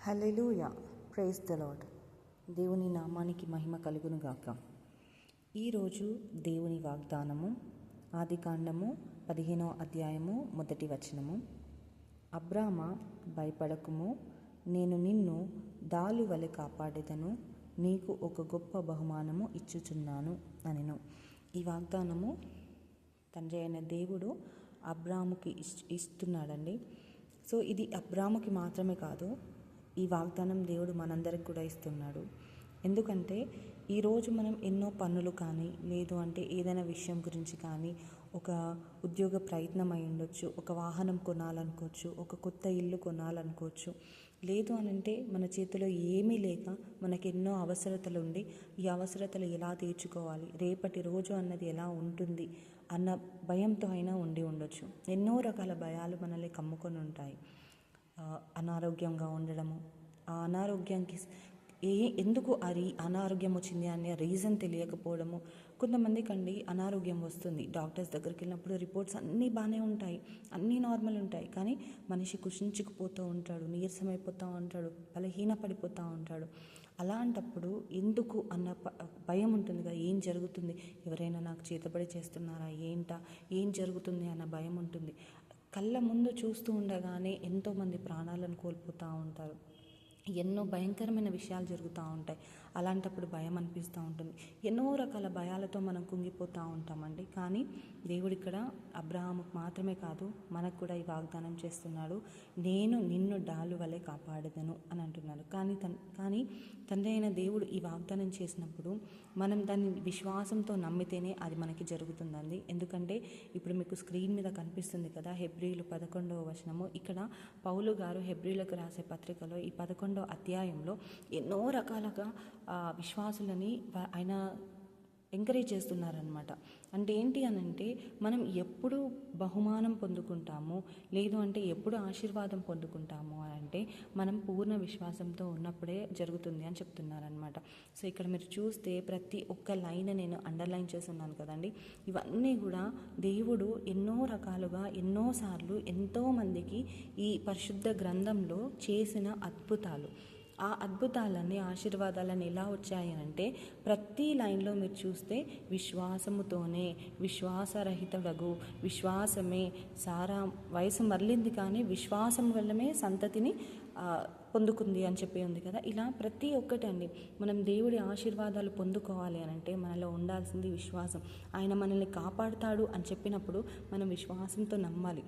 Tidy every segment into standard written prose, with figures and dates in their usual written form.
Hallelujah, praise the lord. దేవుని నామానికి మహిమ కలుగును గాక. ఈరోజు దేవుని వాగ్దానము ఆదికాండము 15వ అధ్యాయము 1వ వచనము. అబ్రామ, భయపడకుము, నేను నిన్ను డాలు వలె కాపాడెదను, నీకు ఒక గొప్ప బహుమానము ఇచ్చుచున్నాను అనెను. ఈ వాగ్దానము తండ్రి అయిన దేవుడు అబ్రాముకి ఇస్తున్నాడండి. సో ఇది అబ్రాముకి మాత్రమే కాదు, ఈ వాగ్దానం దేవుడు మనందరికి కూడా ఇస్తున్నాడు. ఎందుకంటే ఈరోజు మనం ఎన్నో పనులు కానీ, లేదు అంటే ఏదైనా విషయం గురించి కానీ, ఒక ఉద్యోగ ప్రయత్నం అయి ఉండొచ్చు, ఒక వాహనం కొనాలనుకోవచ్చు, ఒక కొత్త ఇల్లు కొనాలనుకోవచ్చు, లేదు అని అంటే మన చేతిలో ఏమీ లేక మనకి ఎన్నో అవసరతలు ఉండి, ఈ అవసరతలు ఎలా తీర్చుకోవాలి, రేపటి రోజు అన్నది ఎలా ఉంటుంది అన్న భయంతో అయినా ఉండి ఉండొచ్చు. ఎన్నో రకాల భయాలు మనల్ని కమ్ముకొని ఉంటాయి. అనారోగ్యంగా ఉండడము, ఆ అనారోగ్యానికి ఎందుకు అనారోగ్యం వచ్చింది అనే రీజన్ తెలియకపోవడము. కొంతమందికి అనారోగ్యం వస్తుంది, డాక్టర్స్ దగ్గరికి వెళ్ళినప్పుడు రిపోర్ట్స్ అన్నీ బాగానే ఉంటాయి, అన్నీ నార్మల్ ఉంటాయి, కానీ మనిషి కుషించుకుపోతూ ఉంటాడు, నీరసమైపోతూ ఉంటాడు, బలహీన పడిపోతూ ఉంటాడు. అలాంటప్పుడు ఎందుకు అన్న భయం ఉంటుంది కదా, ఏం జరుగుతుంది, ఎవరైనా నాకు చేతబడి చేస్తున్నారా, ఏం జరుగుతుంది అన్న భయం ఉంటుంది. కళ్ళ ముందు చూస్తూ ఉండగానే ఎంతోమంది ప్రాణాలను కోల్పోతూ ఉంటారు, ఎన్నో భయంకరమైన విషయాలు జరుగుతూ ఉంటాయి. అలాంటప్పుడు భయం అనిపిస్తూ ఉంటుంది. ఎన్నో రకాల భయాలతో మనం కుంగిపోతూ ఉంటామండి. కానీ దేవుడు ఇక్కడ అబ్రహాముకు మాత్రమే కాదు, మనకు కూడా ఈ వాగ్దానం చేస్తున్నాడు, నేను నిన్ను డాలు వలె కాపాడదను అని అంటున్నాడు. కానీ తండ్రి అయిన దేవుడు ఈ వాగ్దానం చేసినప్పుడు మనం దాన్ని విశ్వాసంతో నమ్మితేనే అది మనకి జరుగుతుందండి. ఎందుకంటే ఇప్పుడు మీకు స్క్రీన్ మీద కనిపిస్తుంది కదా, హెబ్రీలు 11వ వచనము. ఇక్కడ పౌలు గారు హెబ్రీలకు రాసే పత్రికలో ఈ 11వ అధ్యాయంలో ఎన్నో రకాలుగా విశ్వాసులని ఆయన ఎంకరేజ్ చేస్తున్నారనమాట. అంటే ఏంటి అని అంటే, మనం ఎప్పుడు బహుమానం పొందుకుంటాము, లేదు అంటే ఎప్పుడు ఆశీర్వాదం పొందుకుంటాము అని అంటే మనం పూర్ణ విశ్వాసంతో ఉన్నప్పుడే జరుగుతుంది అని చెప్తున్నారనమాట. సో ఇక్కడ మీరు చూస్తే ప్రతి ఒక్క లైన్ నేను అండర్లైన్ చేస్తున్నాను కదండి. ఇవన్నీ కూడా దేవుడు ఎన్నో రకాలుగా ఎన్నోసార్లు ఎంతోమందికి ఈ పరిశుద్ధ గ్రంథంలో చేసిన అద్భుతాలు, ఆ అద్భుతాలన్నీ ఆశీర్వాదాలన్నీ ఎలా వచ్చాయనంటే ప్రతి లైన్లో మీరు చూస్తే విశ్వాసముతోనే, విశ్వాసరహితుడగు, విశ్వాసమే సారా వయసు మరలింది కానీ విశ్వాసం వల్లనే సంతతిని పొందుకుంది అని చెప్పి ఉంది కదా. ఇలా ప్రతి ఒక్కటండి, మనం దేవుడి ఆశీర్వాదాలు పొందుకోవాలి అని అంటే మనలో ఉండాల్సింది విశ్వాసం. ఆయన మనల్ని కాపాడుతాడు అని చెప్పినప్పుడు మనం విశ్వాసంతో నమ్మాలి.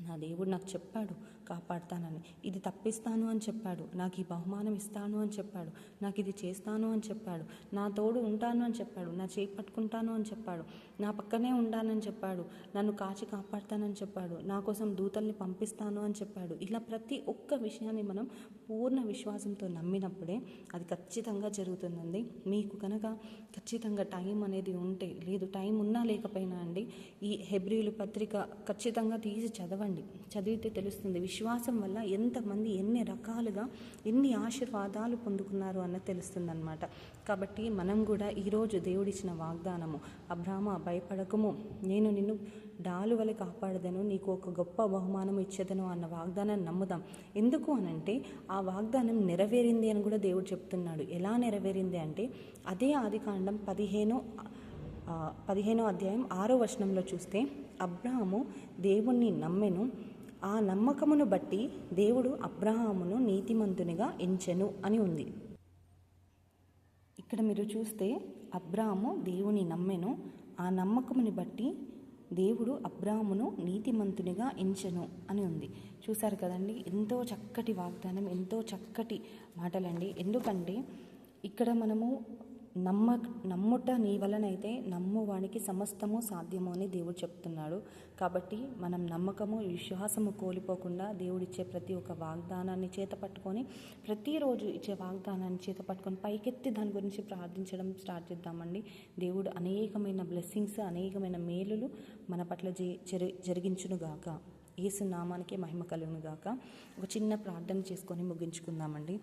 నా దేవుడు నాకు చెప్పాడు కాపాడుతానని, ఇది తప్పిస్తాను అని చెప్పాడు, నాకు ఈ బహుమానం ఇస్తాను అని చెప్పాడు, నాకు ఇది చేస్తాను అని చెప్పాడు, నా తోడు ఉంటాను అని చెప్పాడు, నా చేయి పట్టుకుంటాను అని చెప్పాడు, నా పక్కనే ఉండాలని చెప్పాడు, నన్ను కాచి కాపాడుతానని చెప్పాడు, నా కోసం దూతల్ని పంపిస్తాను అని చెప్పాడు. ఇలా ప్రతి ఒక్క విషయాన్ని మనం పూర్ణ విశ్వాసంతో నమ్మినప్పుడే అది ఖచ్చితంగా జరుగుతుందండి. మీకు కనుక ఖచ్చితంగా టైం అనేది ఉంటే, లేదు టైం ఉన్నా లేకపోయినా అండి, ఈ హెబ్రీలు పత్రిక ఖచ్చితంగా తీసి చదివితే తెలుస్తుంది. విశ్వాసం వల్ల ఎంతమంది ఎన్ని రకాలుగా ఎన్ని ఆశీర్వాదాలు పొందుకున్నారు అన్నది తెలుస్తుంది అనమాట. కాబట్టి మనం కూడా ఈరోజు దేవుడిచ్చిన వాగ్దానము, అబ్రామ భయపడకము, నేను నిన్ను డాలు వలె కాపాడదను, నీకు ఒక గొప్ప బహుమానం ఇచ్చేదను అన్న వాగ్దానాన్ని నమ్ముదాం. ఎందుకు అనంటే ఆ వాగ్దానం నెరవేరింది అని కూడా దేవుడు చెప్తున్నాడు. ఎలా నెరవేరింది అంటే అదే ఆదికాండం 15వ అధ్యాయం 6వ వచనంలో చూస్తే, అబ్రాహాము దేవుణ్ణి నమ్మెను, ఆ నమ్మకమును బట్టి దేవుడు అబ్రాహామును నీతిమంతునిగా ఎంచెను అని ఉంది. ఇక్కడ మీరు చూస్తే అబ్రాహాము దేవుని నమ్మెను, ఆ నమ్మకముని బట్టి దేవుడు అబ్రాహామును నీతిమంతునిగా ఎంచెను అని ఉంది. చూసారు కదండి, ఎంతో చక్కటి వాగ్దానం, ఎంతో చక్కటి మాటలండి. ఎందుకంటే ఇక్కడ మనము నమ్ముట నీ వలనైతే నమ్మువానికి సమస్తము సాధ్యము అని దేవుడు చెప్తున్నాడు. కాబట్టి మనం నమ్మకము విశ్వాసము కోల్పోకుండా దేవుడిచ్చే ప్రతి ఒక్క వాగ్దానాన్ని చేతపట్టుకొని, ప్రతిరోజు ఇచ్చే వాగ్దానాన్ని చేతపట్టుకొని పైకెత్తి దాని గురించి ప్రార్థించడం స్టార్ట్ చేద్దామండి. దేవుడు అనేకమైన బ్లెస్సింగ్స్, అనేకమైన మేలులు మన పట్ల జరిగించునుగాక. యేసు నామానికి మహిమ కలుగునుగాక. ఒక చిన్న ప్రార్థన చేసుకొని ముగించుకుందామండి.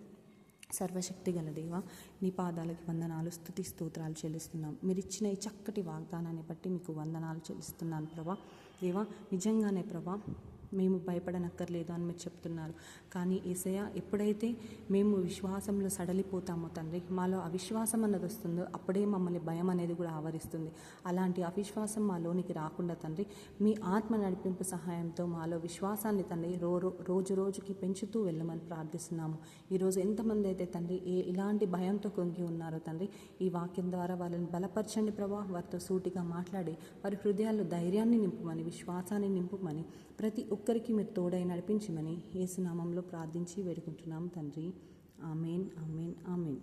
సర్వశక్తి గల దేవ, నీ పాదాలకి వందనాలు, స్తుతి స్తోత్రాలు చెల్లిస్తున్నాం. మీరు ఇచ్చిన ఈ చక్కటి వాగ్దానాన్ని బట్టి మీకు వందనాలు చెల్లిస్తున్నాను ప్రభా. దేవా, నిజంగానే ప్రభా, మేము భయపడనక్కర్లేదు అని మీరు చెప్తున్నారు. కానీ యేసయ్య, ఎప్పుడైతే మేము విశ్వాసంలో సడలిపోతామో తండ్రి, మాలో అవిశ్వాసం అన్నది వస్తుందో అప్పుడే మమ్మల్ని భయం అనేది కూడా ఆవరిస్తుంది. అలాంటి అవిశ్వాసం మాలోనికి రాకుండా తండ్రి, మీ ఆత్మ నడిపింపు సహాయంతో మాలో విశ్వాసాన్ని తండ్రి రోజు రోజుకి పెంచుతూ వెళ్ళమని ప్రార్థిస్తున్నాము. ఈరోజు ఎంతమంది అయితే తండ్రి ఇలాంటి భయంతో కుంగి ఉన్నారో తండ్రి, ఈ వాక్యం ద్వారా వాళ్ళని బలపరచండి ప్రభా. వారితో సూటిగా మాట్లాడి వారి హృదయాల్లో ధైర్యాన్ని నింపుమని, విశ్వాసాన్ని నింపుమని, ప్రతి ఒక్కరికి మీరు తోడై నడిపించమని యేసు నామంలో ప్రార్థించి వేడుకుంటున్నాం తండ్రి. ఆమేన్, ఆమేన్, ఆమేన్.